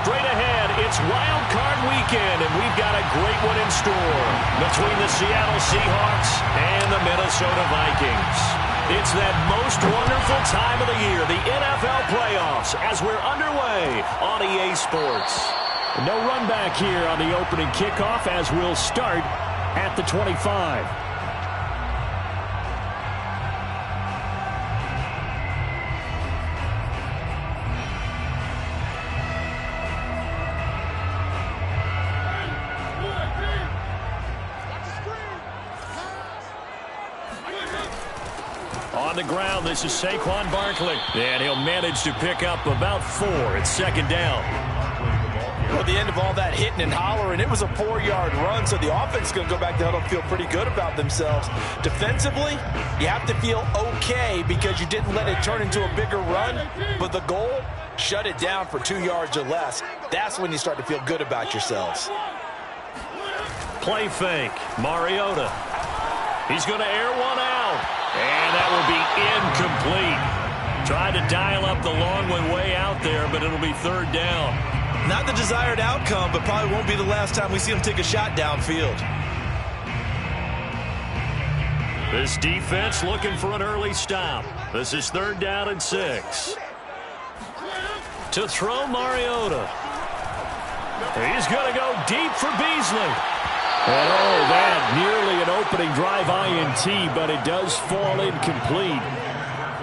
straight ahead. It's Wild Card Weekend, and we've got a great one in store between the Seattle Seahawks and the Minnesota Vikings. It's that most wonderful time of the year, the NFL playoffs, as we're underway on EA Sports. No run back here on the opening kickoff as we'll start at the 25. On the ground, this is Saquon Barkley. And he'll manage to pick up about 4. It's second down. At the end of all that hitting and hollering, it was a 4-yard run, so the offense is going to go back down and feel pretty good about themselves. Defensively, you have to feel okay because you didn't let it turn into a bigger run, but the goal, shut it down for 2 yards or less. That's when you start to feel good about yourselves. Play fake, Mariota. He's going to air one out, and that will be incomplete. Tried to dial up the long one way out there, but it'll be third down. Not the desired outcome, but probably won't be the last time we see him take a shot downfield. This defense looking for an early stop. This is third down and 6. To throw, Mariota. He's going to go deep for Beasley. And oh, that nearly an opening drive INT, but it does fall incomplete.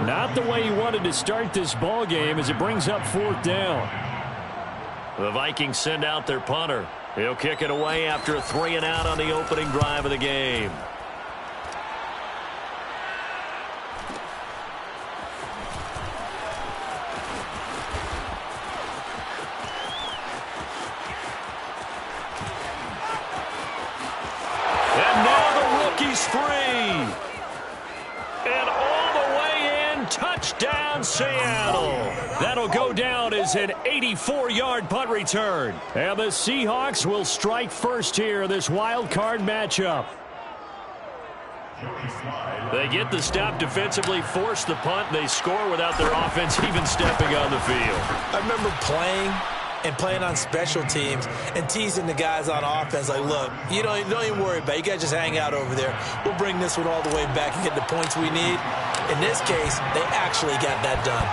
Not the way he wanted to start this ball game as it brings up fourth down. The Vikings send out their punter. He'll kick it away after a 3-and-out on the opening drive of the game. And now the rookie's free. And all the way in, touchdown Seattle. That'll go down as an 84-yard punt return. And the Seahawks will strike first here in this wild card matchup. They get the stop defensively, force the punt, they score without their offense even stepping on the field. I remember playing on special teams and teasing the guys on offense like, look, you don't even worry about it. You guys just hang out over there. We'll bring this one all the way back and get the points we need. In this case, they actually got that done.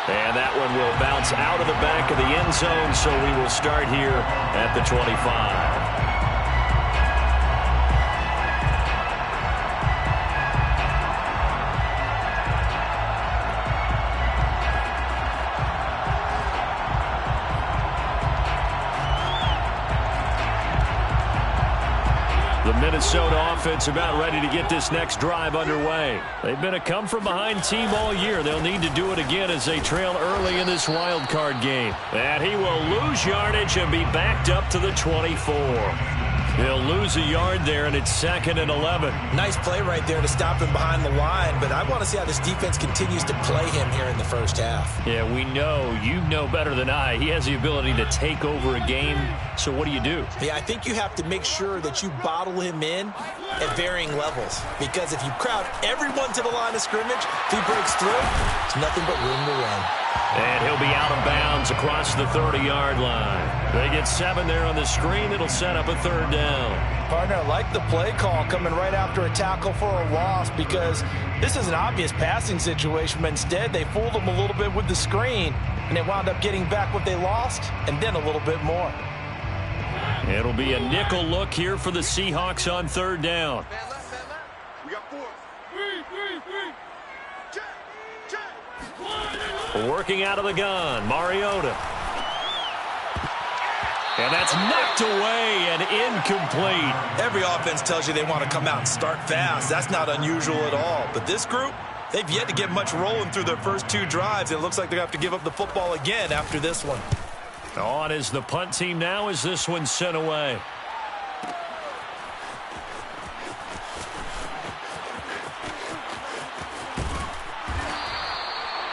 And that one will bounce out of the back of the end zone, so we will start here at the 25. The Minnesota offense about ready to get this next drive underway. They've been a come-from-behind team all year. They'll need to do it again as they trail early in this wild card game. And he will lose yardage and be backed up to the 24. He'll lose a yard there, and it's 2nd and 11. Nice play right there to stop him behind the line, but I want to see how this defense continues to play him here in the first half. Yeah, we know. You know better than I. He has the ability to take over a game, so what do you do? Yeah, I think you have to make sure that you bottle him in at varying levels, because if you crowd everyone to the line of scrimmage, if he breaks through, it's nothing but room to run. And he'll be out of bounds across the 30-yard line. They get 7 there on the screen. It'll set up a third down. Partner, I like the play call coming right after a tackle for a loss, because this is an obvious passing situation, but instead they fooled them a little bit with the screen, and they wound up getting back what they lost and then a little bit more. It'll be a nickel look here for the Seahawks on third down. We got 4. 3. Working out of the gun, Mariota. And that's knocked away and incomplete. Every offense tells you they want to come out and start fast. That's not unusual at all. But this group, they've yet to get much rolling through their first 2 drives. It looks like they're going to have to give up the football again after this one. On is the punt team now as this one's sent away.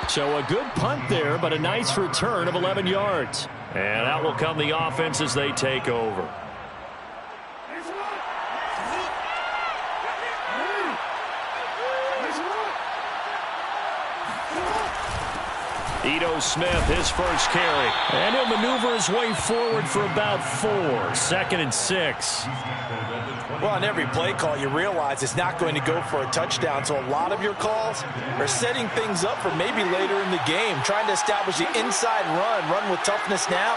So a good punt there, but a nice return of 11 yards. And out will come the offense as they take over. Ito Smith, his first carry. And he'll maneuver his way forward for about 4. 2nd and 6. Well, on every play call, you realize it's not going to go for a touchdown. So a lot of your calls are setting things up for maybe later in the game, trying to establish the inside run with toughness now,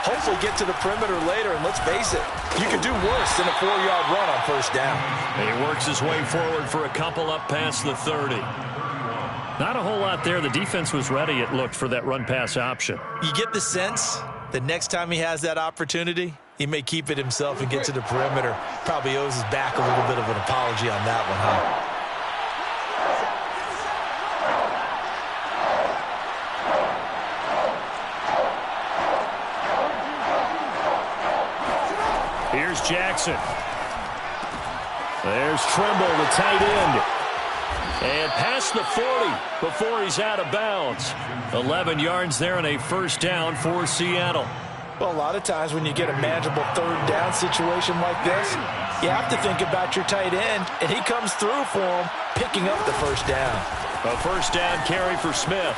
hopefully get to the perimeter later. And let's face it, you could do worse than a 4-yard run on first down. And he works his way forward for a couple up past the 30. Not a whole lot there. The defense was ready, it looked, for that run-pass option. You get the sense that next time he has that opportunity, he may keep it himself and get to the perimeter. Probably owes his back a little bit of an apology on that one, huh? Here's Jackson. There's Trimble, the tight end. And past the 40 before he's out of bounds. 11 yards there and a first down for Seattle. Well, a lot of times when you get a manageable third down situation like this, you have to think about your tight end, and he comes through for him, picking up the first down. A first down carry for Smith.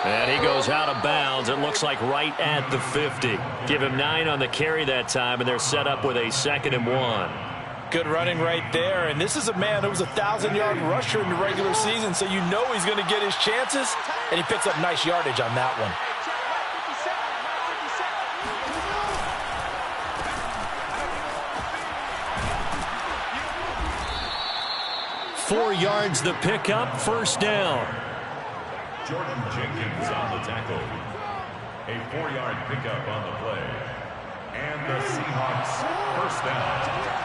And he goes out of bounds. It looks like right at the 50. Give him 9 on the carry that time, and they're set up with a 2nd and 1. Good running right there, and this is a man who was a 1,000-yard rusher in the regular season, so you know he's going to get his chances, and he picks up nice yardage on that one. Four yards the pickup, first down. Jordan Jenkins on the tackle. A 4-yard pickup on the play. And the Seahawks first down.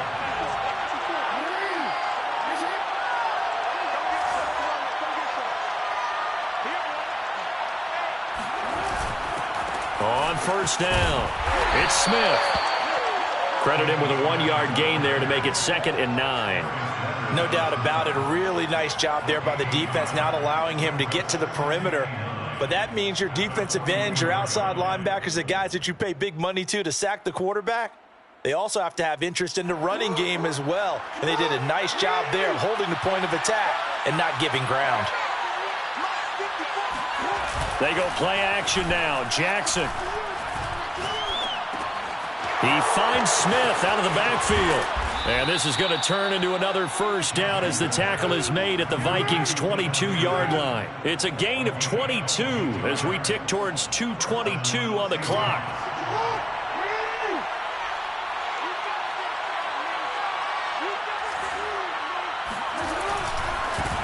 On first down, it's Smith. Credit him with a 1-yard gain there to make it 2nd and 9. No doubt about it. A really nice job there by the defense, not allowing him to get to the perimeter. But that means your defensive ends, your outside linebackers, the guys that you pay big money to sack the quarterback, they also have to have interest in the running game as well. And they did a nice job there of holding the point of attack and not giving ground. They go play action now. Jackson. He finds Smith out of the backfield. And this is going to turn into another first down as the tackle is made at the Vikings' 22-yard line. It's a gain of 22 as we tick towards 2:22 on the clock.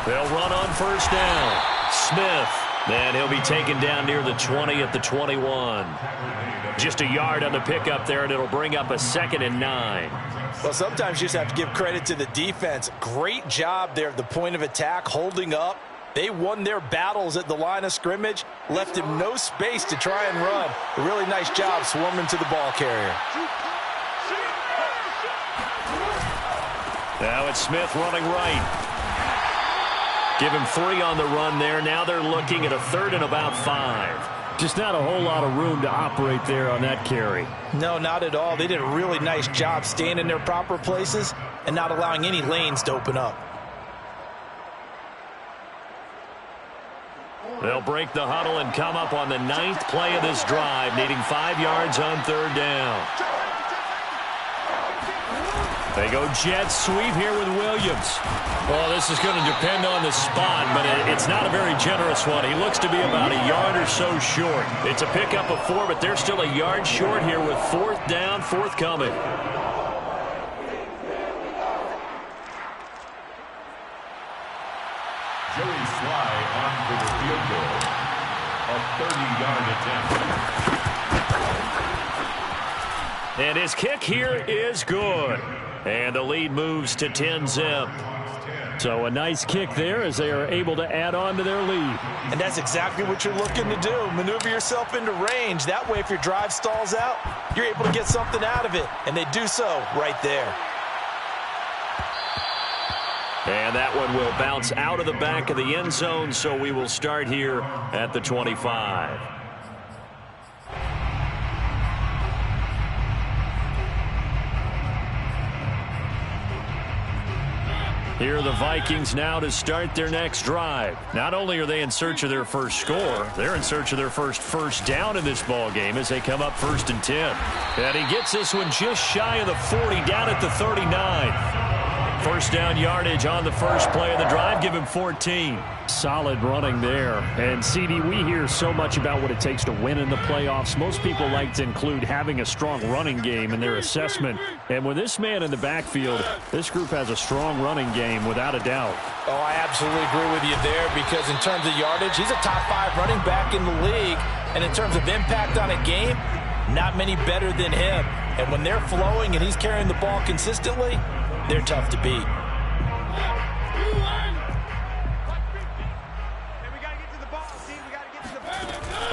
They'll run on first down. Smith. Then he'll be taken down near the 20 at the 21. Just a yard on the pickup there, and it'll bring up a 2nd and 9. Well, sometimes you just have to give credit to the defense. Great job there at the point of attack, holding up. They won their battles at the line of scrimmage, left him no space to try and run. A really nice job swarming to the ball carrier. Now it's Smith running right. Give him 3 on the run there. Now they're looking at a 3rd and about 5. Just not a whole lot of room to operate there on that carry. No, not at all. They did a really nice job staying in their proper places and not allowing any lanes to open up. They'll break the huddle and come up on the 9th play of this drive, needing 5 yards on 3rd down. They go jet sweep here with Williams. Well, this is going to depend on the spot, but it's not a very generous one. He looks to be about a yard or so short. It's a pickup of 4, but they're still a yard short here with 4th down, forthcoming. Joey Sly on for the field goal. A 30-yard attempt. And his kick here is good. And the lead moves to 10-zip. So a nice kick there as they are able to add on to their lead. And that's exactly what you're looking to do. Maneuver yourself into range. That way, if your drive stalls out, you're able to get something out of it. And they do so right there. And that one will bounce out of the back of the end zone, so we will start here at the 25. Here are the Vikings now to start their next drive. Not only are they in search of their first score, they're in search of their first down in this ball game as they come up 1st and 10. And he gets this one just shy of the 40, down at the 39. First down yardage on the first play of the drive. Give him 14. Solid running there. And, CD, we hear so much about what it takes to win in the playoffs. Most people like to include having a strong running game in their assessment. And with this man in the backfield, this group has a strong running game without a doubt. Oh, I absolutely agree with you there because in terms of yardage, he's a top 5 running back in the league. And in terms of impact on a game, not many better than him. And when they're flowing and he's carrying the ball consistently, they're tough to beat.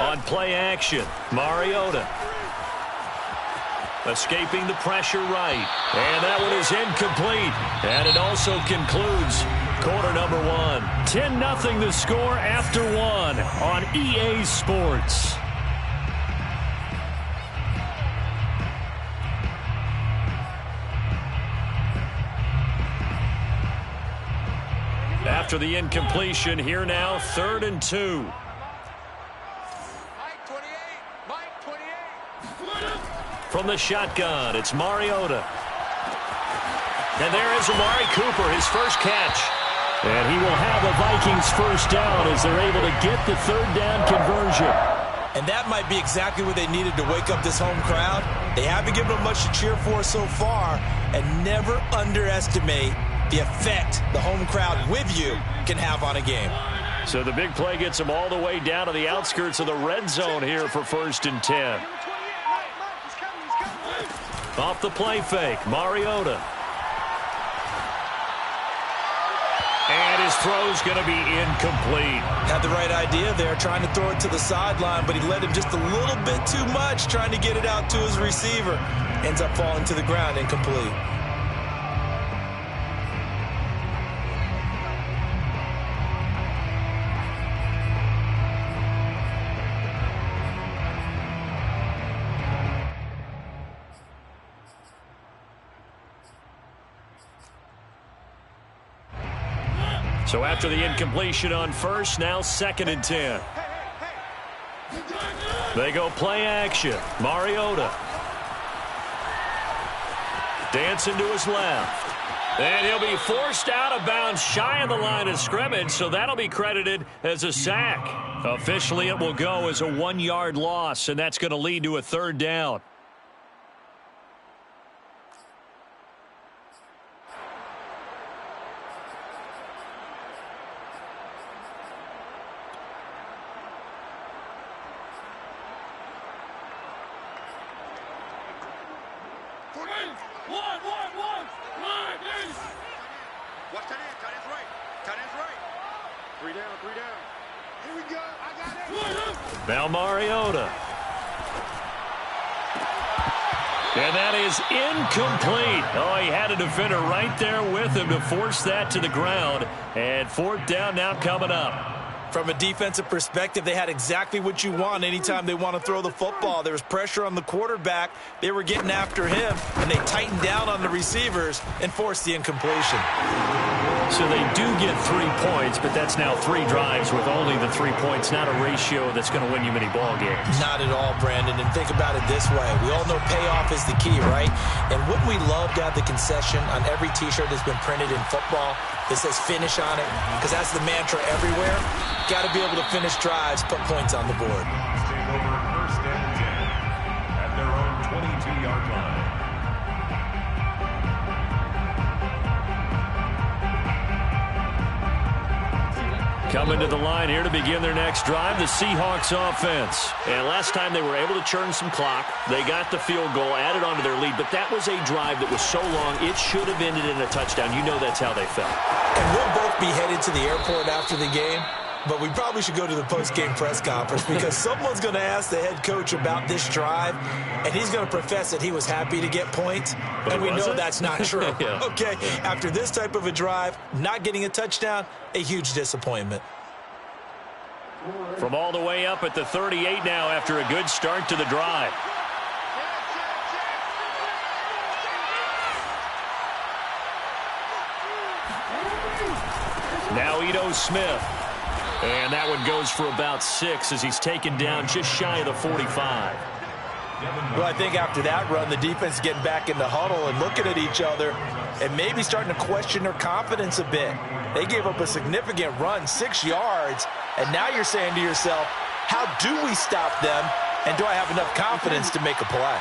On play action, Mariota. Escaping the pressure right. And that one is incomplete. And it also concludes quarter number 1. 10-0 the score after 1 on EA Sports. After the incompletion, here now, 3rd and 2. From the shotgun, it's Mariota. And there is Amari Cooper, his first catch. And he will have the Vikings first down as they're able to get the 3rd down conversion. And that might be exactly what they needed to wake up this home crowd. They haven't given them much to cheer for so far, and never underestimate the effect the home crowd with you can have on a game. So the big play gets them all the way down to the outskirts of the red zone here for 1st and 10. Off the play fake, Mariota. And his throw's going to be incomplete. Had the right idea there, trying to throw it to the sideline, but he led him just a little bit too much, trying to get it out to his receiver. Ends up falling to the ground, incomplete. So after the incompletion on first, now 2nd and 10. They go play action. Mariota. Dancing to his left. And he'll be forced out of bounds shy of the line of scrimmage, so that'll be credited as a sack. Officially, it will go as a 1-yard loss, and that's going to lead to a 3rd down. Watch that in. Tight end's right. Tight end's right. 3 down, 3 down. Here we go. I got it. Now Mariota. And that is incomplete. Oh, he had a defender right there with him to force that to the ground. And 4th down now coming up. From a defensive perspective, they had exactly what you want anytime they want to throw the football. There was pressure on the quarterback. They were getting after him, and they tightened down on the receivers and forced the incompletion. So they do get 3 points, but that's now 3 drives with only the 3 points, not a ratio that's going to win you many ball games. Not at all, Brandon, and think about it this way. We all know payoff is the key, right? And wouldn't we love to have the concession on every T-shirt that's been printed in football that says finish on it? Because that's the mantra everywhere. Got to be able to finish drives, put points on the board. Take over 1st and 10 at their own 22-yard line. Coming to the line here to begin their next drive, the Seahawks offense. And last time they were able to churn some clock. They got the field goal, added on to their lead, but that was a drive that was so long, it should have ended in a touchdown. You know that's how they felt. And we'll both be headed to the airport after the game, but we probably should go to the post-game press conference because someone's going to ask the head coach about this drive, and he's going to profess that he was happy to get points, and we know that's not true. Yeah. Okay, after this type of a drive, not getting a touchdown, a huge disappointment. From all the way up at the 38 now after a good start to the drive. Now Ito Smith. And that one goes for about 6 as he's taken down just shy of the 45. Well, I think after that run, the defense is getting back in the huddle and looking at each other and maybe starting to question their confidence a bit. They gave up a significant run, 6 yards, and now you're saying to yourself, how do we stop them, and do I have enough confidence to make a play?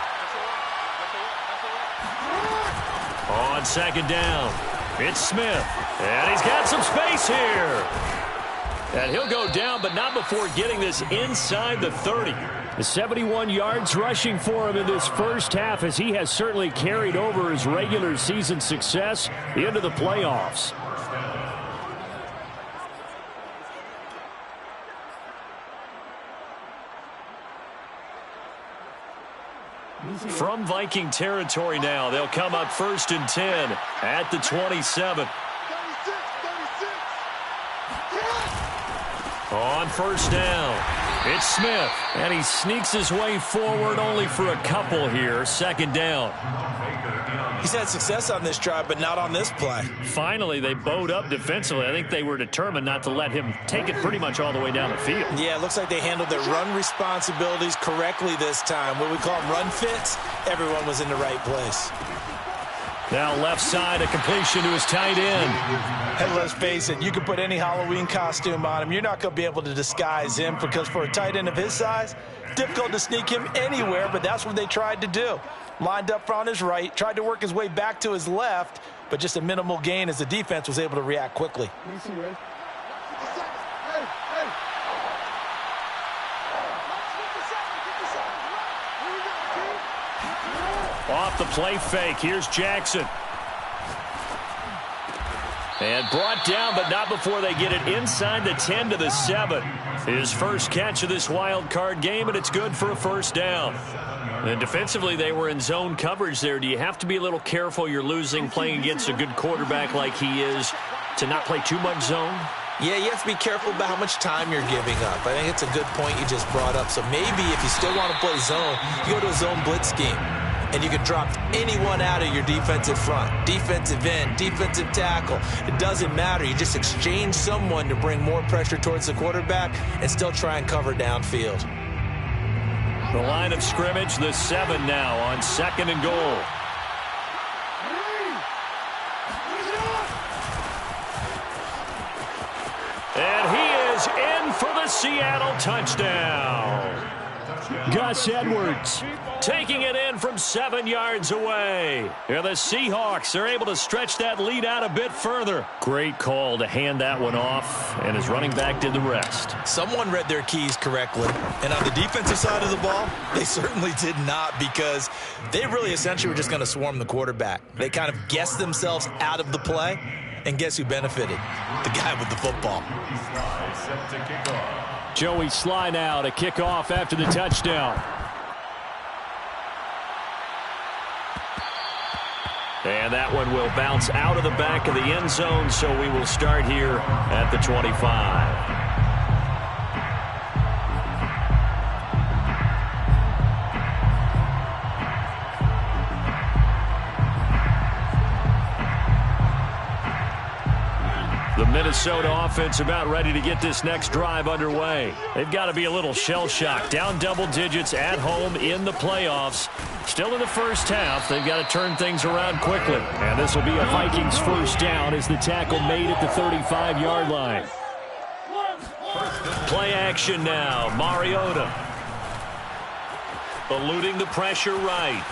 On second down, it's Smith, and he's got some space here. And he'll go down, but not before getting this inside the 30. The 71 yards rushing for him in this first half, as he has certainly carried over his regular season success into the playoffs. From Viking territory now, they'll come up 1st and 10 at the 27. On first down, it's Smith, and he sneaks his way forward only for a couple here. Second down. He's had success on this drive, but not on this play. Finally, they bowed up defensively. I think they were determined not to let him take it pretty much all the way down the field. Yeah, it looks like they handled their run responsibilities correctly this time. What we call them run fits, everyone was in the right place. Now left side, a completion to his tight end. And let's face it, you can put any Halloween costume on him. You're not going to be able to disguise him, because for a tight end of his size, difficult to sneak him anywhere, but that's what they tried to do. Lined up on his right, tried to work his way back to his left, but just a minimal gain as the defense was able to react quickly. Off the play fake, here's Jackson. And brought down, but not before they get it inside the 10 to the 7. His first catch of this wild card game, and it's good for a first down. And defensively, they were in zone coverage there. Do you have to be a little careful? You're losing, playing against a good quarterback like he is, to not play too much zone? Yeah, you have to be careful about how much time you're giving up. I think it's a good point you just brought up. So maybe if you still want to play zone, you go to a zone blitz scheme. And you can drop anyone out of your defensive front, defensive end, defensive tackle. It doesn't matter. You just exchange someone to bring more pressure towards the quarterback and still try and cover downfield. The line of scrimmage, the 7 now on 2nd and goal. And he is in for the Seattle touchdown. Gus Edwards taking it in from 7 yards away. And the Seahawks are able to stretch that lead out a bit further. Great call to hand that one off, and his running back did the rest. Someone read their keys correctly. And on the defensive side of the ball, they certainly did not, because they really essentially were just going to swarm the quarterback. They kind of guessed themselves out of the play, and guess who benefited? The guy with the football. Set to kick off. Joey Sly now to kick off after the touchdown. And that one will bounce out of the back of the end zone, so we will start here at the 25. The Minnesota offense about ready to get this next drive underway. They've got to be a little shell-shocked. Down double digits at home in the playoffs. Still in the first half. They've got to turn things around quickly. And this will be a Vikings first down as the tackle made at the 35-yard line. Play action now. Mariota eluding the pressure right.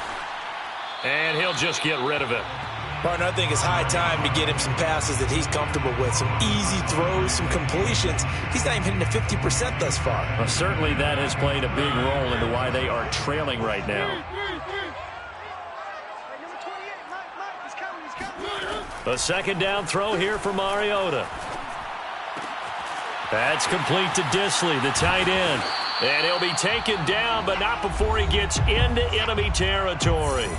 And he'll just get rid of it. Partner, I think it's high time to get him some passes that he's comfortable with. Some easy throws, some completions. He's not even hitting the 50% thus far. Well, certainly that has played a big role into why they are trailing right now. A second down throw here for Mariota. That's complete to Disley, the tight end. And he'll be taken down, but not before he gets into enemy territory.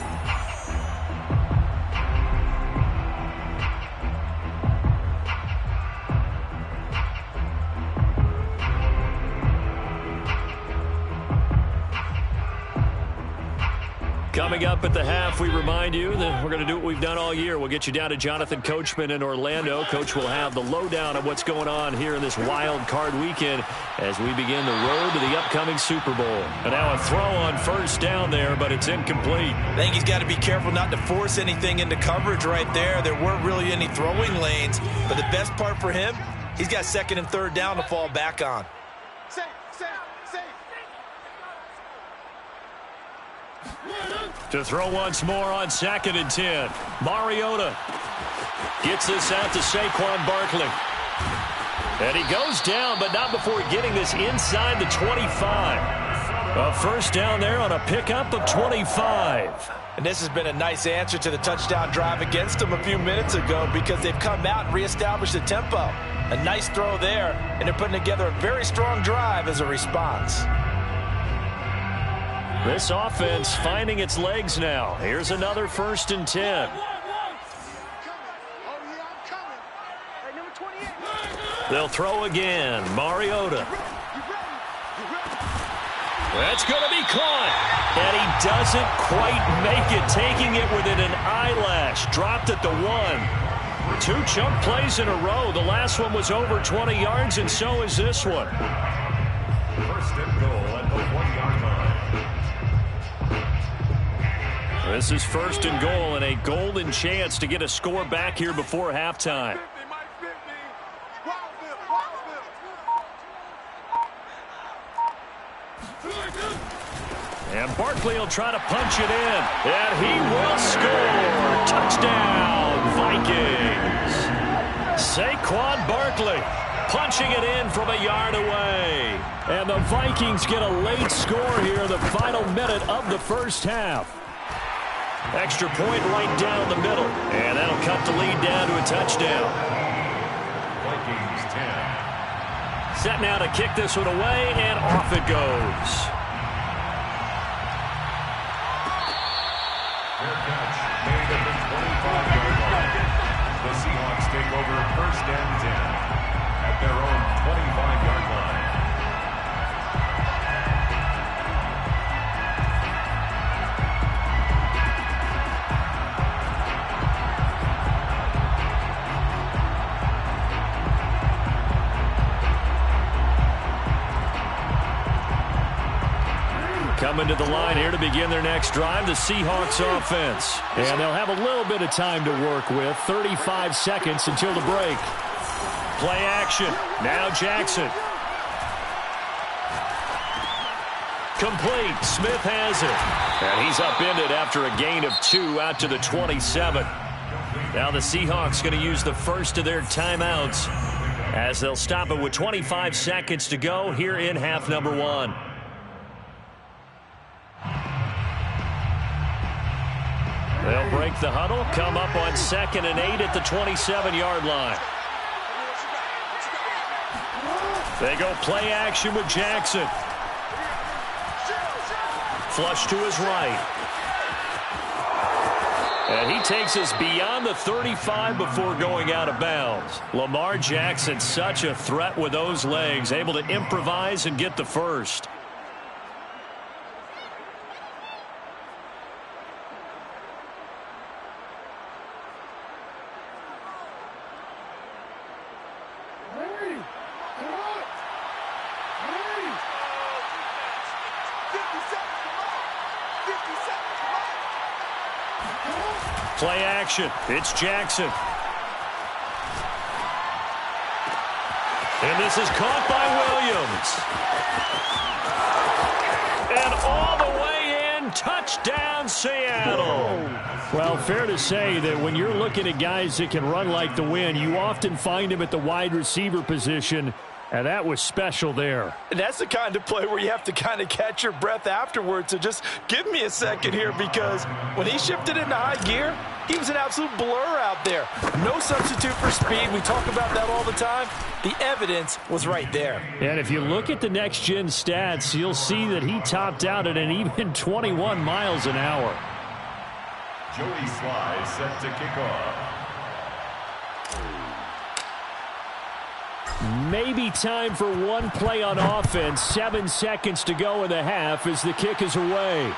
Coming up at the half, we remind you that we're going to do what we've done all year. We'll get you down to Jonathan Coachman in Orlando. Coach will have the lowdown of what's going on here in this wild card weekend as we begin the road to the upcoming Super Bowl. And now a throw on first down there, but it's incomplete. I think he's got to be careful not to force anything into coverage right there. There weren't really any throwing lanes, but the best part for him, he's got second and third down to fall back on. Safe, safe, safe. To throw once more on 2nd and 10. Mariota gets this out to Saquon Barkley. And he goes down, but not before getting this inside the 25. A first down there on a pickup of 25. And this has been a nice answer to the touchdown drive against them a few minutes ago because they've come out and reestablished the tempo. A nice throw there, and they're putting together a very strong drive as a response. This offense finding its legs now. Here's another 1st and 10. They'll throw again. Mariota. That's going to be caught. And he doesn't quite make it, taking it within an eyelash. Dropped at the 1. 2 chunk plays in a row. The last one was over 20 yards, and so is this one. 1st and goal at the 1-yard line. This is 1st and goal and a golden chance to get a score back here before halftime. And Barkley will try to punch it in. And he will score. Touchdown, Vikings. Saquon Barkley punching it in from a yard away. And the Vikings get a late score here in the final minute of the first half. Extra point right down the middle. And that'll cut the lead down to a touchdown. Vikings 10. Set now to kick this one away, and off it goes. Fair catch made at the 25-yard line. The Seahawks take over 1st and 10 at their own 25-yard line. Coming to the line here to begin their next drive, the Seahawks offense. And they'll have a little bit of time to work with. 35 seconds until the break. Play action. Now Jackson. Complete. Smith has it. And he's upended after a gain of 2 out to the 27. Now the Seahawks going to use the first of their timeouts as they'll stop it with 25 seconds to go here in half number 1. They'll break the huddle, come up on 2nd and 8 at the 27-yard line. They go play action with Jackson. Flush to his right. And he takes us beyond the 35 before going out of bounds. Lamar Jackson, such a threat with those legs, able to improvise and get the first. Play action. It's Jackson. And this is caught by Williams. And all the way in, touchdown Seattle. Well, fair to say that when you're looking at guys that can run like the wind, you often find them at the wide receiver position. And that was special there. And that's the kind of play where you have to kind of catch your breath afterwards. So just give me a second here, because when he shifted into high gear, he was an absolute blur out there. No substitute for speed. We talk about that all the time. The evidence was right there. And if you look at the next-gen stats, you'll see that he topped out at an even 21 miles an hour. Joey Sly set to kick off. Maybe time for one play on offense. 7 seconds to go in the half as the kick is away.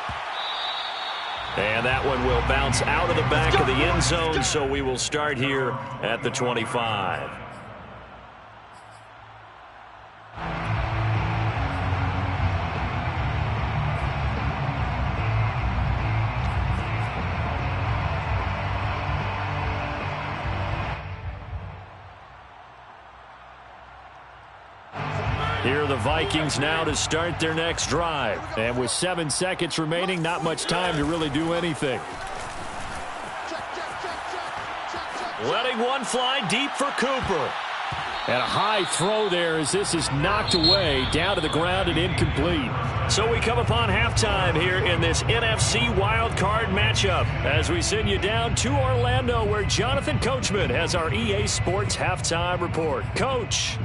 And that one will bounce out of the back of the end zone, so we will start here at the 25. Here are the Vikings now to start their next drive. And with 7 seconds remaining, not much time to really do anything. Letting one fly deep for Cooper. And a high throw there as this is knocked away, down to the ground and incomplete. So we come upon halftime here in this NFC Wild Card matchup as we send you down to Orlando where Jonathan Coachman has our EA Sports Halftime Report. Coach.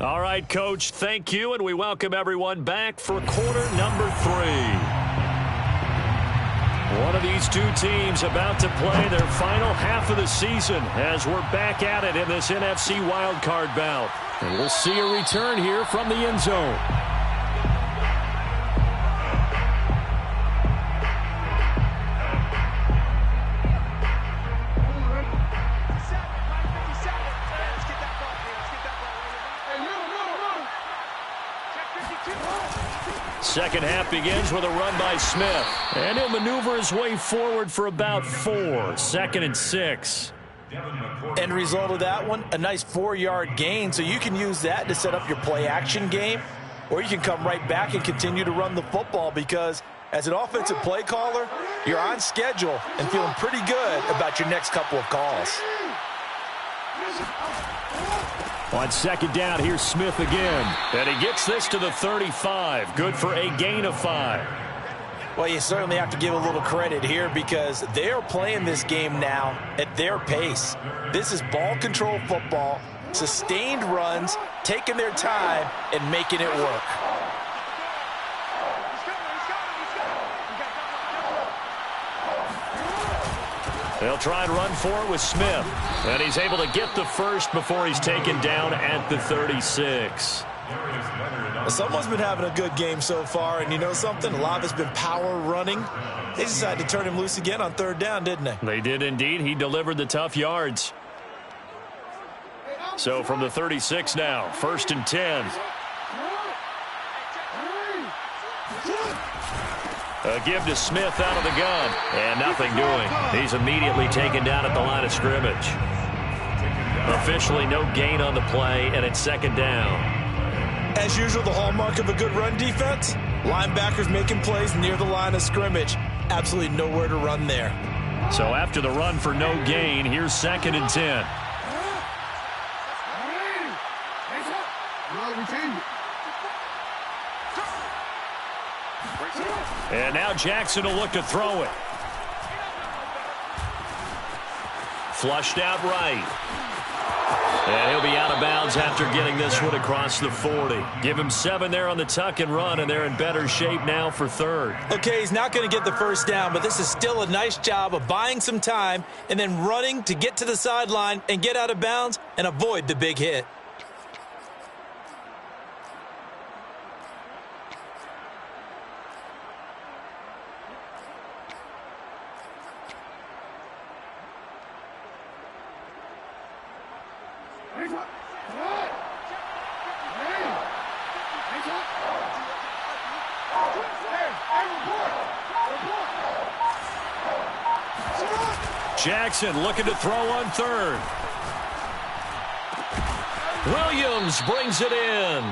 All right, Coach, thank you, and we welcome everyone back for quarter number 3. One of these two teams about to play their final half of the season as we're back at it in this NFC wildcard bout. And we'll see a return here from the end zone. Second half begins with a run by Smith. And he'll maneuver his way forward for about 4. 2nd and 6. End result of that one, a nice 4-yard gain. So you can use that to set up your play-action game. Or you can come right back and continue to run the football because as an offensive play caller, you're on schedule and feeling pretty good about your next couple of calls. On second down, here's Smith again. And he gets this to the 35. Good for a gain of 5. Well, you certainly have to give a little credit here because they are playing this game now at their pace. This is ball control football, sustained runs, taking their time, and making it work. They'll try and run for it with Smith. And he's able to get the first before he's taken down at the 36. Someone's been having a good game so far, and you know something? A lot of it's been power running. They decided to turn him loose again on 3rd down, didn't they? They did indeed. He delivered the tough yards. So from the 36 now, 1st and 10. A give to Smith out of the gun. And nothing doing. He's immediately taken down at the line of scrimmage. Officially no gain on the play, and it's 2nd down. As usual, the hallmark of a good run defense, linebackers making plays near the line of scrimmage. Absolutely nowhere to run there. So after the run for no gain, here's 2nd and 10. And now Jackson will look to throw it. Flushed out right. And he'll be out of bounds after getting this one across the 40. Give him 7 there on the tuck and run, and they're in better shape now for 3rd. Okay, he's not going to get the first down, but this is still a nice job of buying some time and then running to get to the sideline and get out of bounds and avoid the big hit. Jackson looking to throw on 3rd. Williams brings it in.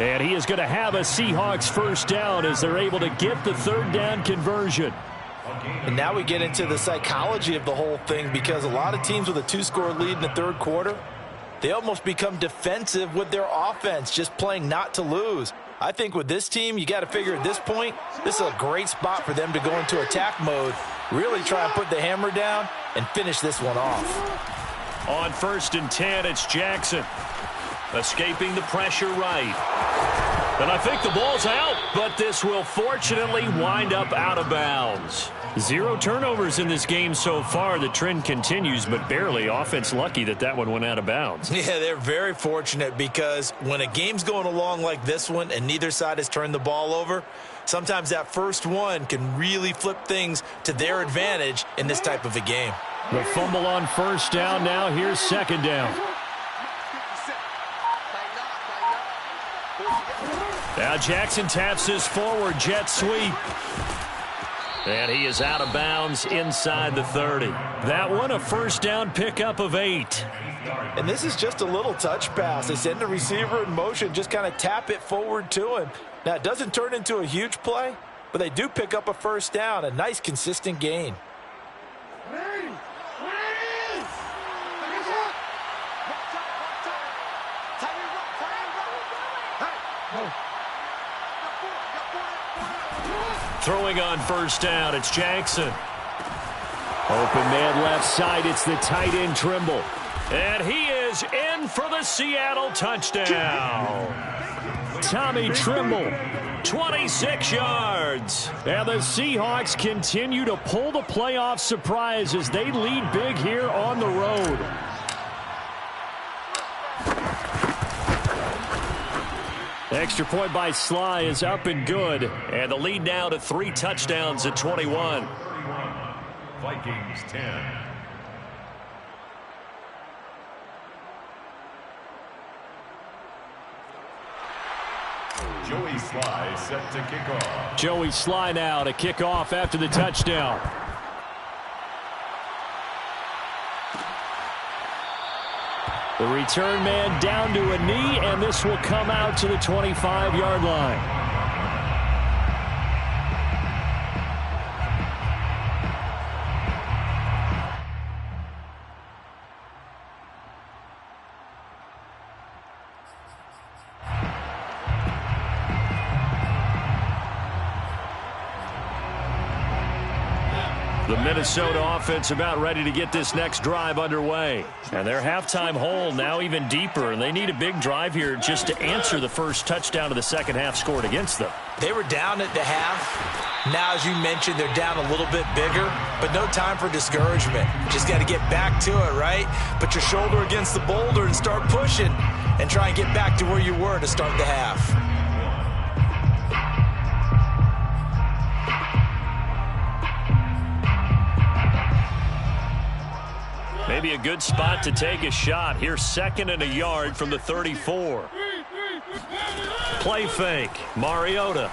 And he is going to have a Seahawks first down as they're able to get the 3rd down conversion. And now we get into the psychology of the whole thing because a lot of teams with a 2-score lead in the 3rd quarter, they almost become defensive with their offense, just playing not to lose. I think with this team, you got to figure at this point, this is a great spot for them to go into attack mode, really try and put the hammer down and finish this one off. On 1st and 10, it's Jackson. Escaping the pressure right. And I think the ball's out, but this will fortunately wind up out of bounds. 0 turnovers in this game so far. The trend continues, but barely. Offense lucky that one went out of bounds. Yeah, they're very fortunate because when a game's going along like this one and neither side has turned the ball over, sometimes that first one can really flip things to their advantage in this type of a game. The fumble on first down. Now here's second down. Now Jackson taps this forward jet sweep. And he is out of bounds inside the 30. That one a first down pickup of 8. And this is just a little touch pass. They send the receiver in motion, just kind of tap it forward to him. Now, it doesn't turn into a huge play, but they do pick up a first down, a nice, consistent gain. Throwing on first down, it's Jackson. Open man left side, it's the tight end Trimble. And he is in for the Seattle touchdown. Tommy Trimble, 26 yards. And the Seahawks continue to pull the playoff surprise as they lead big here on the road. Extra point by Sly is up and good. And the lead now to 3 touchdowns at 21. Vikings 10. Joey Sly set to kick off. Joey Sly now to kick off after the touchdown. The return man down to a knee, and this will come out to the 25-yard line. The Minnesota offense about ready to get this next drive underway. And their halftime hole now even deeper, and they need a big drive here just to answer the first touchdown of the second half scored against them. They were down at the half. Now, as you mentioned, they're down a little bit bigger, but no time for discouragement. Just got to get back to it, right? Put your shoulder against the boulder and start pushing and try and get back to where you were to start the half. Maybe a good spot to take a shot. Here's 2nd and a yard from the 34. Play fake. Mariota.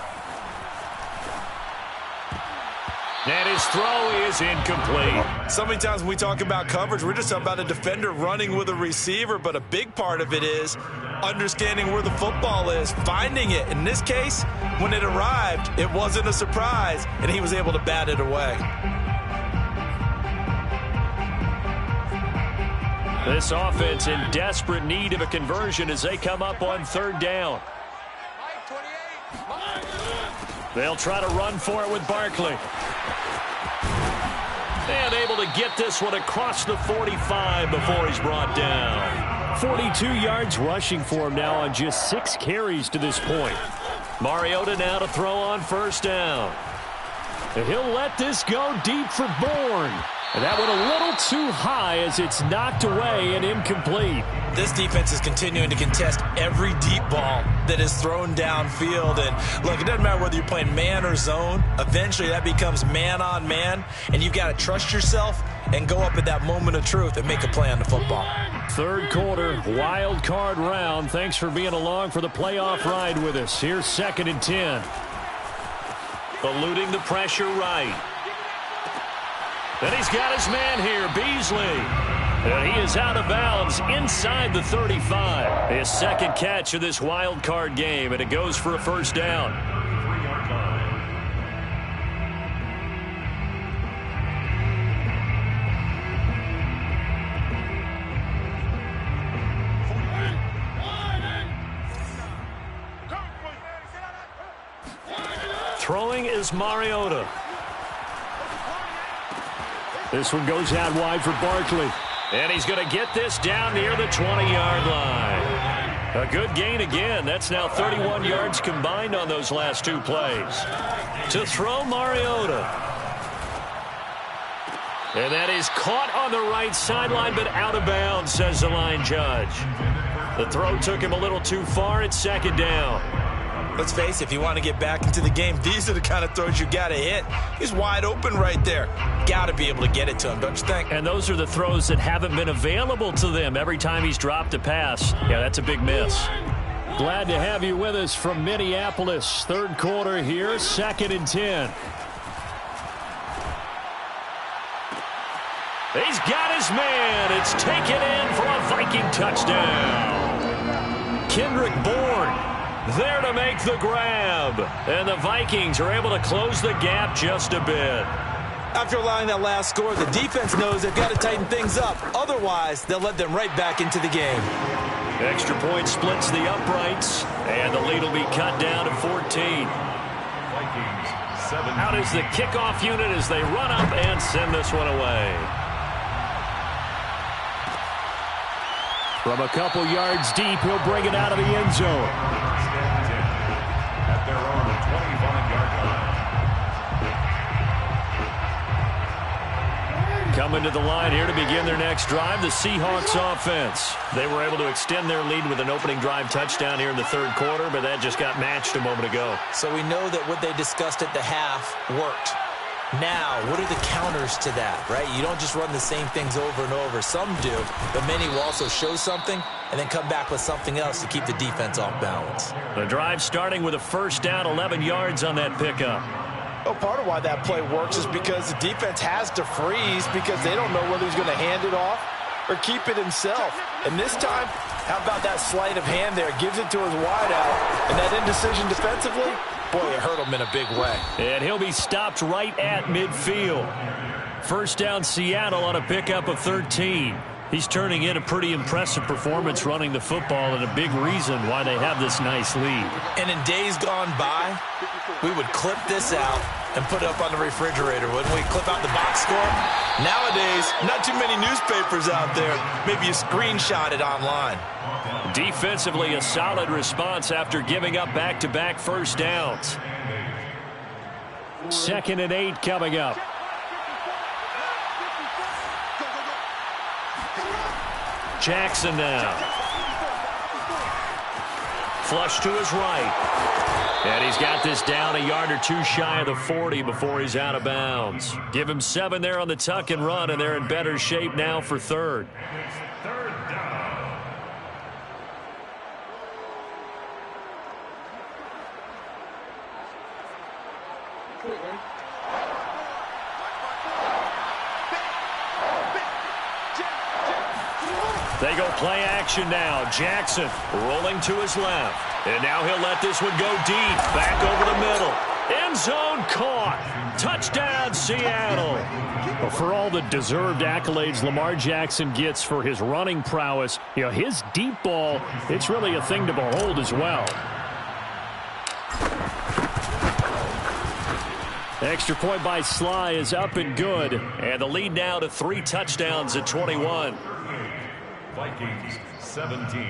And his throw is incomplete. So many times when we talk about coverage, we're just about a defender running with a receiver, but a big part of it is understanding where the football is, finding it. In this case, when it arrived, it wasn't a surprise, and he was able to bat it away. This offense in desperate need of a conversion as they come up on 3rd down. They'll try to run for it with Barkley. And able to get this one across the 45 before he's brought down. 42 yards rushing for him now on just 6 carries to this point. Mariota now to throw on first down. And he'll let this go deep for Bourne. And that went a little too high as it's knocked away and incomplete. This defense is continuing to contest every deep ball that is thrown downfield. And look, it doesn't matter whether you're playing man or zone. Eventually that becomes man on man. And you've got to trust yourself and go up at that moment of truth and make a play on the football. 3rd quarter, wild card round. Thanks for being along for the playoff ride with us. Here's 2nd and 10. Eluding the pressure right. And he's got his man here, Beasley. And he is out of bounds inside the 35. His 2nd catch of this wild card game, and it goes for a first down. 3-yard line. Throwing is Mariota. This one goes out wide for Barkley. And he's going to get this down near the 20-yard line. A good gain again. That's now 31 yards combined on those last 2 plays. To throw Mariota. And that is caught on the right sideline, but out of bounds, says the line judge. The throw took him a little too far. It's second down. Let's face it, if you want to get back into the game, these are the kind of throws you got to hit. He's wide open right there. Got to be able to get it to him, don't you think? And those are the throws that haven't been available to them every time he's dropped a pass. Yeah, that's a big miss. Glad to have you with us from Minneapolis. Third quarter here, 2nd and 10. He's got his man. It's taken in for a Viking touchdown. Kendrick Bourne there to make the grab. And the Vikings are able to close the gap just a bit. After allowing that last score, the defense knows they've got to tighten things up. Otherwise, they'll let them right back into the game. Extra point splits the uprights, and the lead will be cut down to 14. Vikings 7. Out is the kickoff unit as they run up and send this one away. From a couple yards deep, he'll bring it out of the end zone. At their own 25-yard line. Coming to the line here to begin their next drive, the Seahawks offense. They were able to extend their lead with an opening drive touchdown here in the third quarter, but that just got matched a moment ago. So we know that what they discussed at the half worked. Now, what are the counters to that, right? You don't just run the same things over and over. Some do, but many will also show something and then come back with something else to keep the defense off balance. The drive starting with a first down, 11 yards on that pickup. Well, part of why that play works is because the defense has to freeze because they don't know whether he's going to hand it off or keep it himself. And this time, how about that sleight of hand there? Gives it to his wideout, and that indecision defensively, boy, it hurt him in a big way. And he'll be stopped right at midfield. First down Seattle on a pickup of 13. He's turning in a pretty impressive performance running the football and a big reason why they have this nice lead. And in days gone by, we would clip this out and put it up on the refrigerator, wouldn't we? Clip out the box score. Nowadays, not too many newspapers out there. Maybe you screenshot it online. Defensively, a solid response after giving up back-to-back first downs. 2nd and 8 coming up. Jackson now. Flush to his right. And he's got this down a yard or two shy of the 40 before he's out of bounds. Give him 7 there on the tuck and run, and they're in better shape now for third. Third down. They go play action now. Jackson rolling to his left. And now he'll let this one go deep. Back over the middle. End zone caught. Touchdown, Seattle. Well, for all the deserved accolades Lamar Jackson gets for his running prowess, you know, his deep ball, it's really a thing to behold as well. Extra point by Sly is up and good. And the lead now to 3 touchdowns at 21. Vikings 17.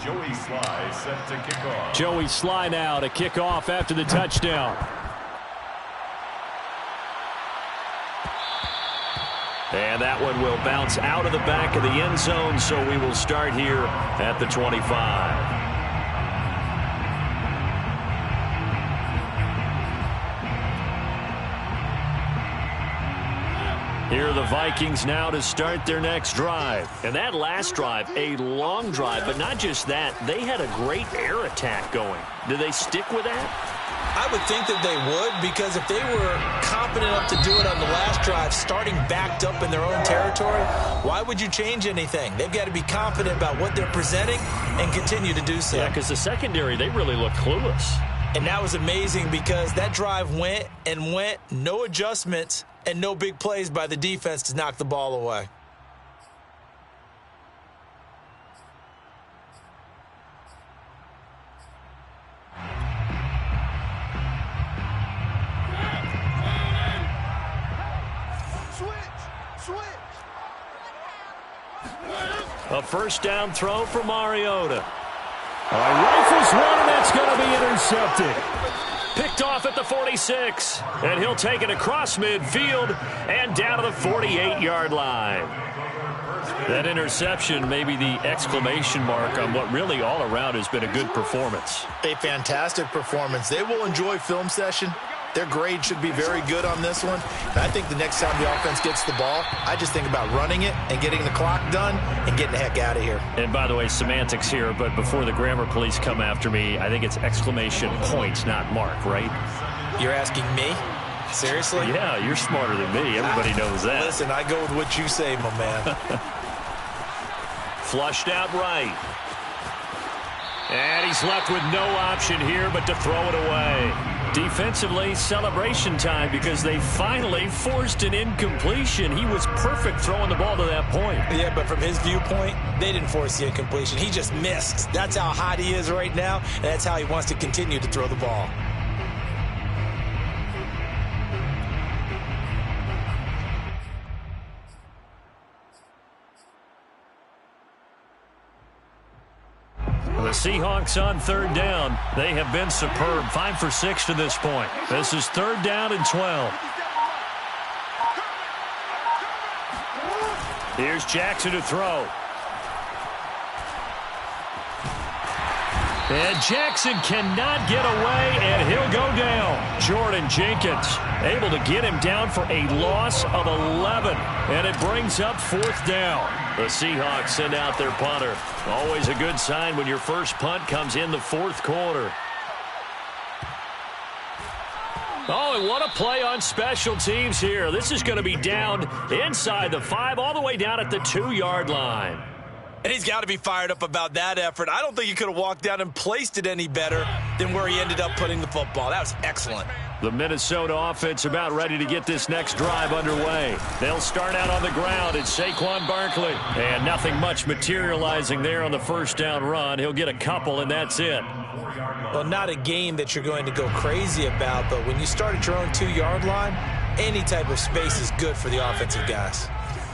Joey Sly set to kick off. Joey Sly now to kick off after the touchdown. And that one will bounce out of the back of the end zone, so we will start here at the 25. Here are the Vikings now to start their next drive. And that last drive, a long drive, but not just that. They had a great air attack going. Do they stick with that? I would think that they would, because if they were confident enough to do it on the last drive, starting backed up in their own territory, why would you change anything? They've got to be confident about what they're presenting and continue to do so. Yeah, because the secondary, they really look clueless. And that was amazing because that drive went and went, no adjustments, and no big plays by the defense to knock the ball away. A first down throw for Mariota. Rifles one, and that's going to be intercepted. Picked off at the 46. And he'll take it across midfield and down to the 48-yard line. That interception may be the exclamation mark on what really all around has been a good performance. A fantastic performance. They will enjoy film session. Their grade should be very good on this one. And I think the next time the offense gets the ball, I just think about running it and getting the clock done and getting the heck out of here. And by the way, semantics here, but before the grammar police come after me, I think it's exclamation point, not mark, right? You're asking me? Seriously? Yeah, you're smarter than me. Everybody knows that. Listen, I go with what you say, my man. Flushed out right. And he's left with no option here but to throw it away. Defensively, celebration time because they finally forced an incompletion. He was perfect throwing the ball to that point. Yeah, but from his viewpoint, they didn't force the incompletion. He just missed. That's how hot he is right now, and that's how he wants to continue to throw the ball. The Seahawks on third down. They have been superb. 5 for 6 to this point. This is third down and 12. Here's Jackson to throw. And Jackson cannot get away, and he'll go down. Jordan Jenkins able to get him down for a loss of 11. And it brings up fourth down. The Seahawks send out their punter. Always a good sign when your first punt comes in the fourth quarter. Oh, and what a play on special teams here. This is going to be down inside the 5, all the way down at the 2-yard line. And he's got to be fired up about that effort. I don't think he could have walked down and placed it any better than where he ended up putting the football. That was excellent. The Minnesota offense about ready to get this next drive underway. They'll start out on the ground. It's Saquon Barkley. And nothing much materializing there on the first down run. He'll get a couple, and that's it. Well, not a game that you're going to go crazy about, but when you start at your own 2-yard line, any type of space is good for the offensive guys.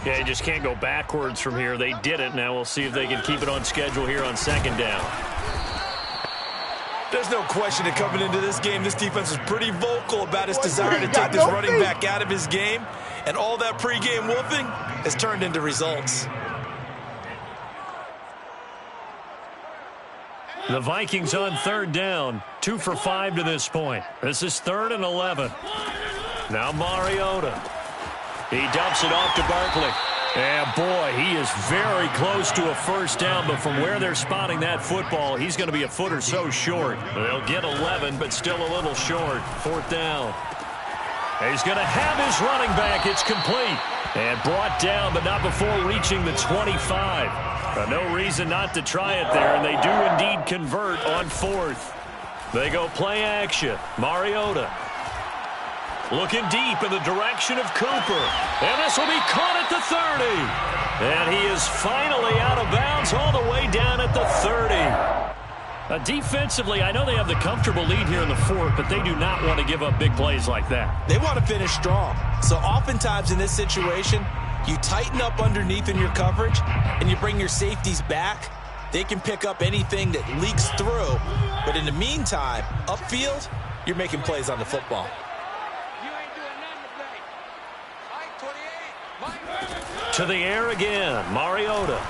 Yeah, you just can't go backwards from here. They did it. Now we'll see if they can keep it on schedule here on second down. There's no question that coming into this game, this defense was pretty vocal about its desire to take this running back out of his game. And all that pregame wolfing has turned into results. The Vikings on third down. 2 for 5 to this point. This is 3rd and 11. Now Mariota. He dumps it off to Barkley. And, boy, he is very close to a first down, but from where they're spotting that football, he's going to be a foot or so short. They'll get 11, but still a little short. Fourth down. He's going to have his running back. It's complete. And brought down, but not before reaching the 25. No reason not to try it there, and they do indeed convert on fourth. They go play action. Mariota. Looking deep in the direction of Cooper. And this will be caught at the 30. And he is finally out of bounds all the way down at the 30. Defensively, I know they have the comfortable lead here in the fourth, but they do not want to give up big plays like that. They want to finish strong. So oftentimes in this situation, you tighten up underneath in your coverage, and you bring your safeties back. They can pick up anything that leaks through. But in the meantime, upfield, you're making plays on the football. To the air again, Mariota.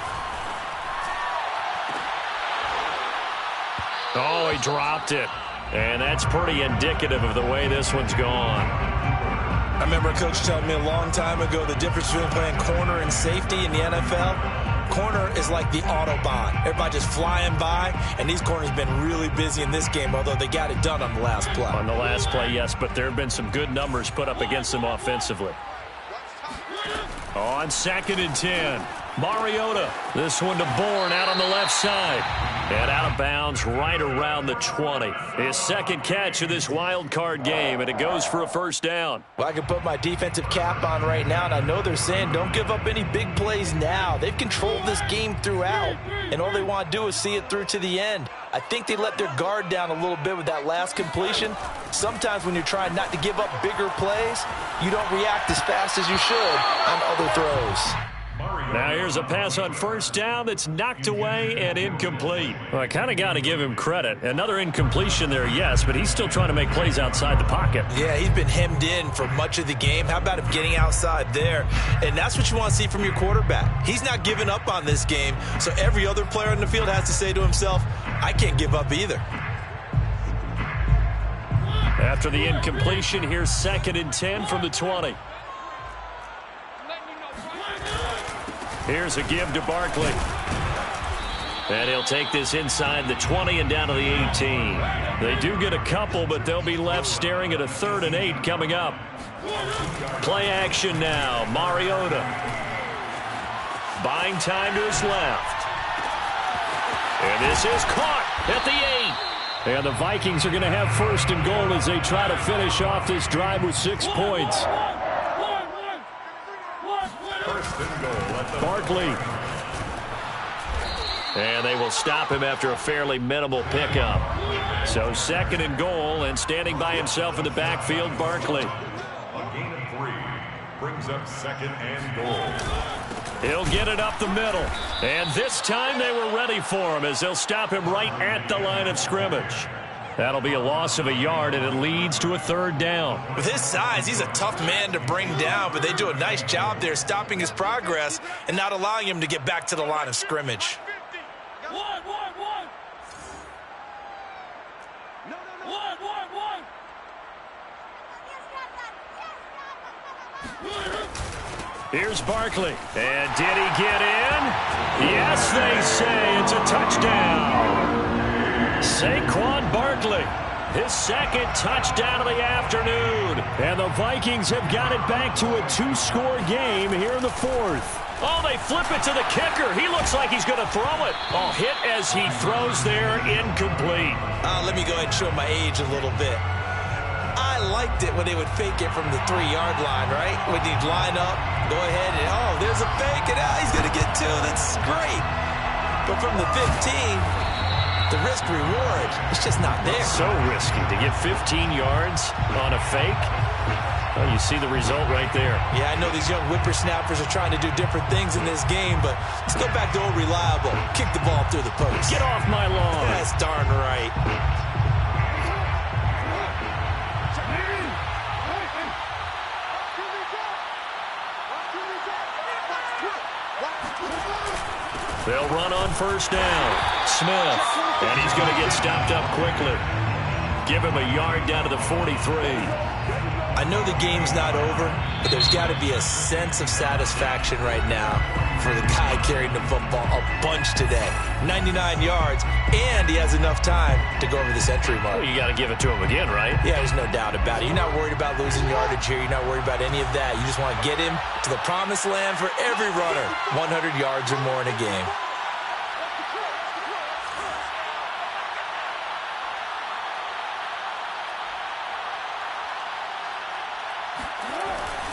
Oh, he dropped it. And that's pretty indicative of the way this one's gone. I remember a coach telling me a long time ago the difference between playing corner and safety in the NFL. Corner is like the Autobahn. Everybody just flying by, and these corners have been really busy in this game, although they got it done on the last play. On the last play, yes, but there have been some good numbers put up against them offensively. On 2nd and 10, Mariota. This one to Bourne out on the left side. And out of bounds right around the 20. His second catch of this wild card game, and it goes for a first down. Well, I can put my defensive cap on right now, and I know they're saying don't give up any big plays now. They've controlled this game throughout, and all they want to do is see it through to the end. I think they let their guard down a little bit with that last completion. Sometimes when you're trying not to give up bigger plays, you don't react as fast as you should on other throws. Now here's a pass on first down that's knocked away and incomplete. Well, I kind of got to give him credit. Another incompletion there, yes, but he's still trying to make plays outside the pocket. Yeah, he's been hemmed in for much of the game. How about him getting outside there? And that's what you want to see from your quarterback. He's not giving up on this game, so every other player on the field has to say to himself, I can't give up either. After the incompletion, here's 2nd and 10 from the 20. Here's a give to Barkley. And he'll take this inside the 20 and down to the 18. They do get a couple, but they'll be left staring at a 3rd and 8 coming up. Play action now. Mariota. Buying time to his left. And this is caught at the 8. And the Vikings are going to have 1st and goal as they try to finish off this drive with 6 points. Barkley. And they will stop him after a fairly minimal pickup. So 2nd and goal, and standing by himself in the backfield, Barkley. A gain of 3 brings up 2nd and goal. He'll get it up the middle. And this time they were ready for him as they'll stop him right at the line of scrimmage. That'll be a loss of a yard, and it leads to a 3rd down. With his size, he's a tough man to bring down, but they do a nice job there stopping his progress and not allowing him to get back to the line of scrimmage. Here's Barkley. And did he get in? Yes, they say it's a touchdown. Saquon Barkley, his 2nd touchdown of the afternoon. And the Vikings have got it back to a 2-score game here in the 4th. Oh, they flip it to the kicker. He looks like he's going to throw it. Oh, hit as he throws there, incomplete. Let me go ahead and show my age a little bit. I liked it when they would fake it from the 3-yard line, right? When you'd line up, go ahead and, oh, there's a fake, and he's going to get 2. That's great. But from the 15, the risk-reward, it's just not there. So risky to get 15 yards on a fake. Well, you see the result right there. Yeah, I know these young whippersnappers are trying to do different things in this game, but let's go back to old reliable. Kick the ball through the post. Get off my lawn. That's darn right. They'll run on 1st down. Smith. And he's going to get stopped up quickly. Give him a yard down to the 43. I know the game's not over, but there's got to be a sense of satisfaction right now for the guy carrying the football a bunch today. 99 yards, and he has enough time to go over the century mark. Well, you got to give it to him again, right? Yeah, there's no doubt about it. You're not worried about losing yardage here. You're not worried about any of that. You just want to get him to the promised land for every runner. 100 yards or more in a game.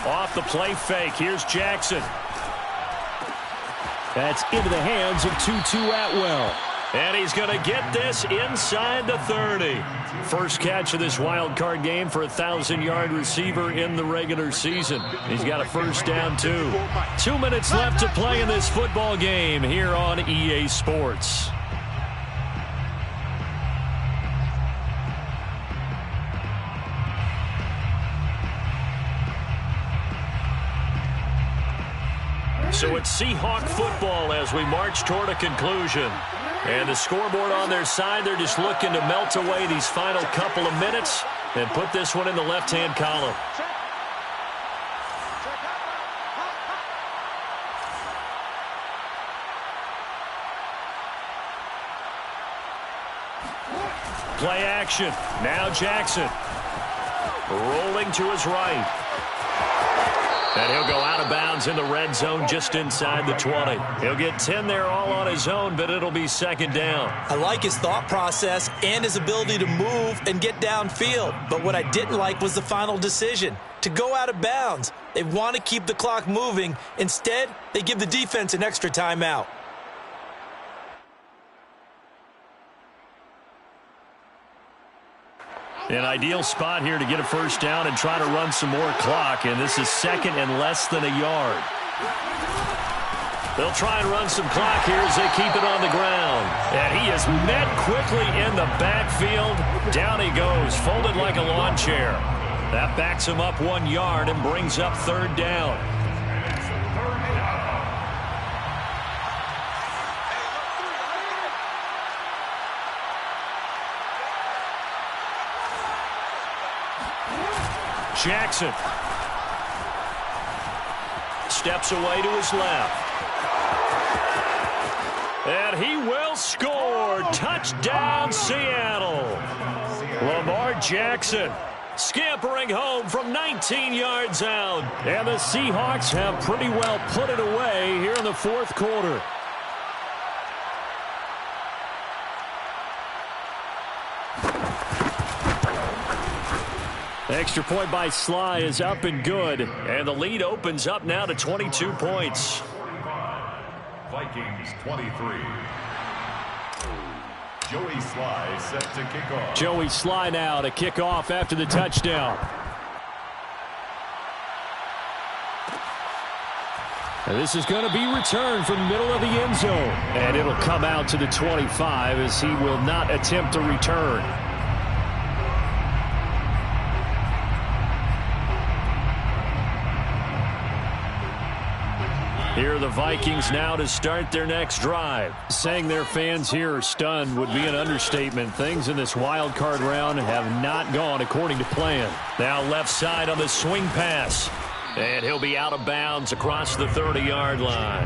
Off the play fake. Here's Jackson. That's into the hands of Tutu Atwell. And he's going to get this inside the 30. First catch of this wild card game for a 1,000-yard receiver in the regular season. He's got a 1st down, too. 2 minutes left to play in this football game here on EA Sports. So it's Seahawk football as we march toward a conclusion. And the scoreboard on their side, they're just looking to melt away these final couple of minutes and put this one in the left-hand column. Play action. Now Jackson. Rolling to his right. And he'll go out of bounds in the red zone just inside the 20. He'll get 10 there all on his own, but it'll be 2nd down. I like his thought process and his ability to move and get downfield. But what I didn't like was the final decision, to go out of bounds. They want to keep the clock moving. Instead, they give the defense an extra timeout. An ideal spot here to get a 1st down and try to run some more clock, and this is 2nd and less than a yard. They'll try and run some clock here as they keep it on the ground. And he is met quickly in the backfield. Down he goes, folded like a lawn chair. That backs him up 1 yard and brings up third down. Jackson steps away to his left. And he will score. Touchdown, Seattle. Lamar Jackson scampering home from 19 yards out. And the Seahawks have pretty well put it away here in the fourth quarter. Extra point by Sly is up and good. And the lead opens up now to 22 points. Vikings 23. Joey Sly set to kick off. Joey Sly now to kick off after the touchdown. And this is going to be returned from the middle of the end zone. And it'll come out to the 25 as he will not attempt to return. Here are the Vikings now to start their next drive. Saying their fans here are stunned would be an understatement. Things in this wild card round have not gone according to plan. Now left side on the swing pass. And he'll be out of bounds across the 30-yard line.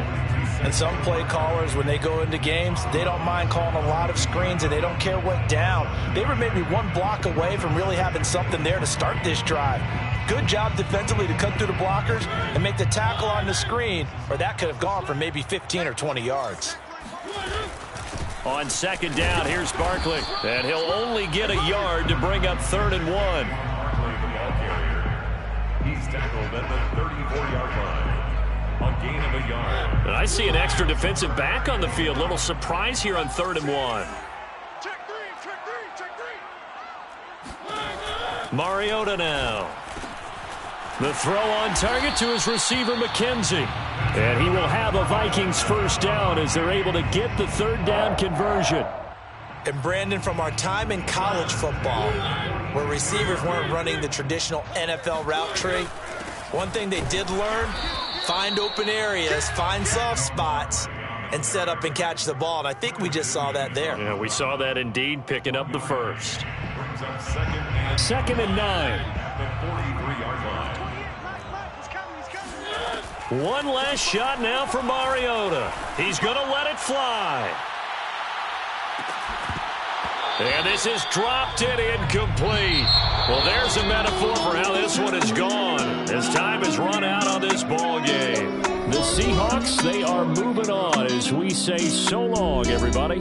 And some play callers, when they go into games, they don't mind calling a lot of screens, and they don't care what down. They were maybe one block away from really having something there to start this drive. Good job defensively to cut through the blockers and make the tackle on the screen, or that could have gone for maybe 15 or 20 yards. On second down, here's Barkley. And he'll only get a yard to bring up 3rd and 1. Barkley, the ball carrier. He's tackled at the 34-yard line. A gain of a yard. And I see an extra defensive back on the field. Little surprise here on 3rd and 1. Check three, check three, check three. Mariota now. The throw on target to his receiver, McKenzie. And he will have a Vikings first down as they're able to get the 3rd down conversion. And Brandon, from our time in college football, where receivers weren't running the traditional NFL route tree, one thing they did learn, find open areas, find soft spots, and set up and catch the ball. And I think we just saw that there. Yeah, we saw that indeed, picking up the first. Brings up 2nd and 9. at the 43-yard line. One last shot now for Mariota. He's going to let it fly. And this is dropped and incomplete. Well, there's a metaphor for how this one is gone as time has run out on this ball game. The Seahawks, they are moving on as we say so long, everybody.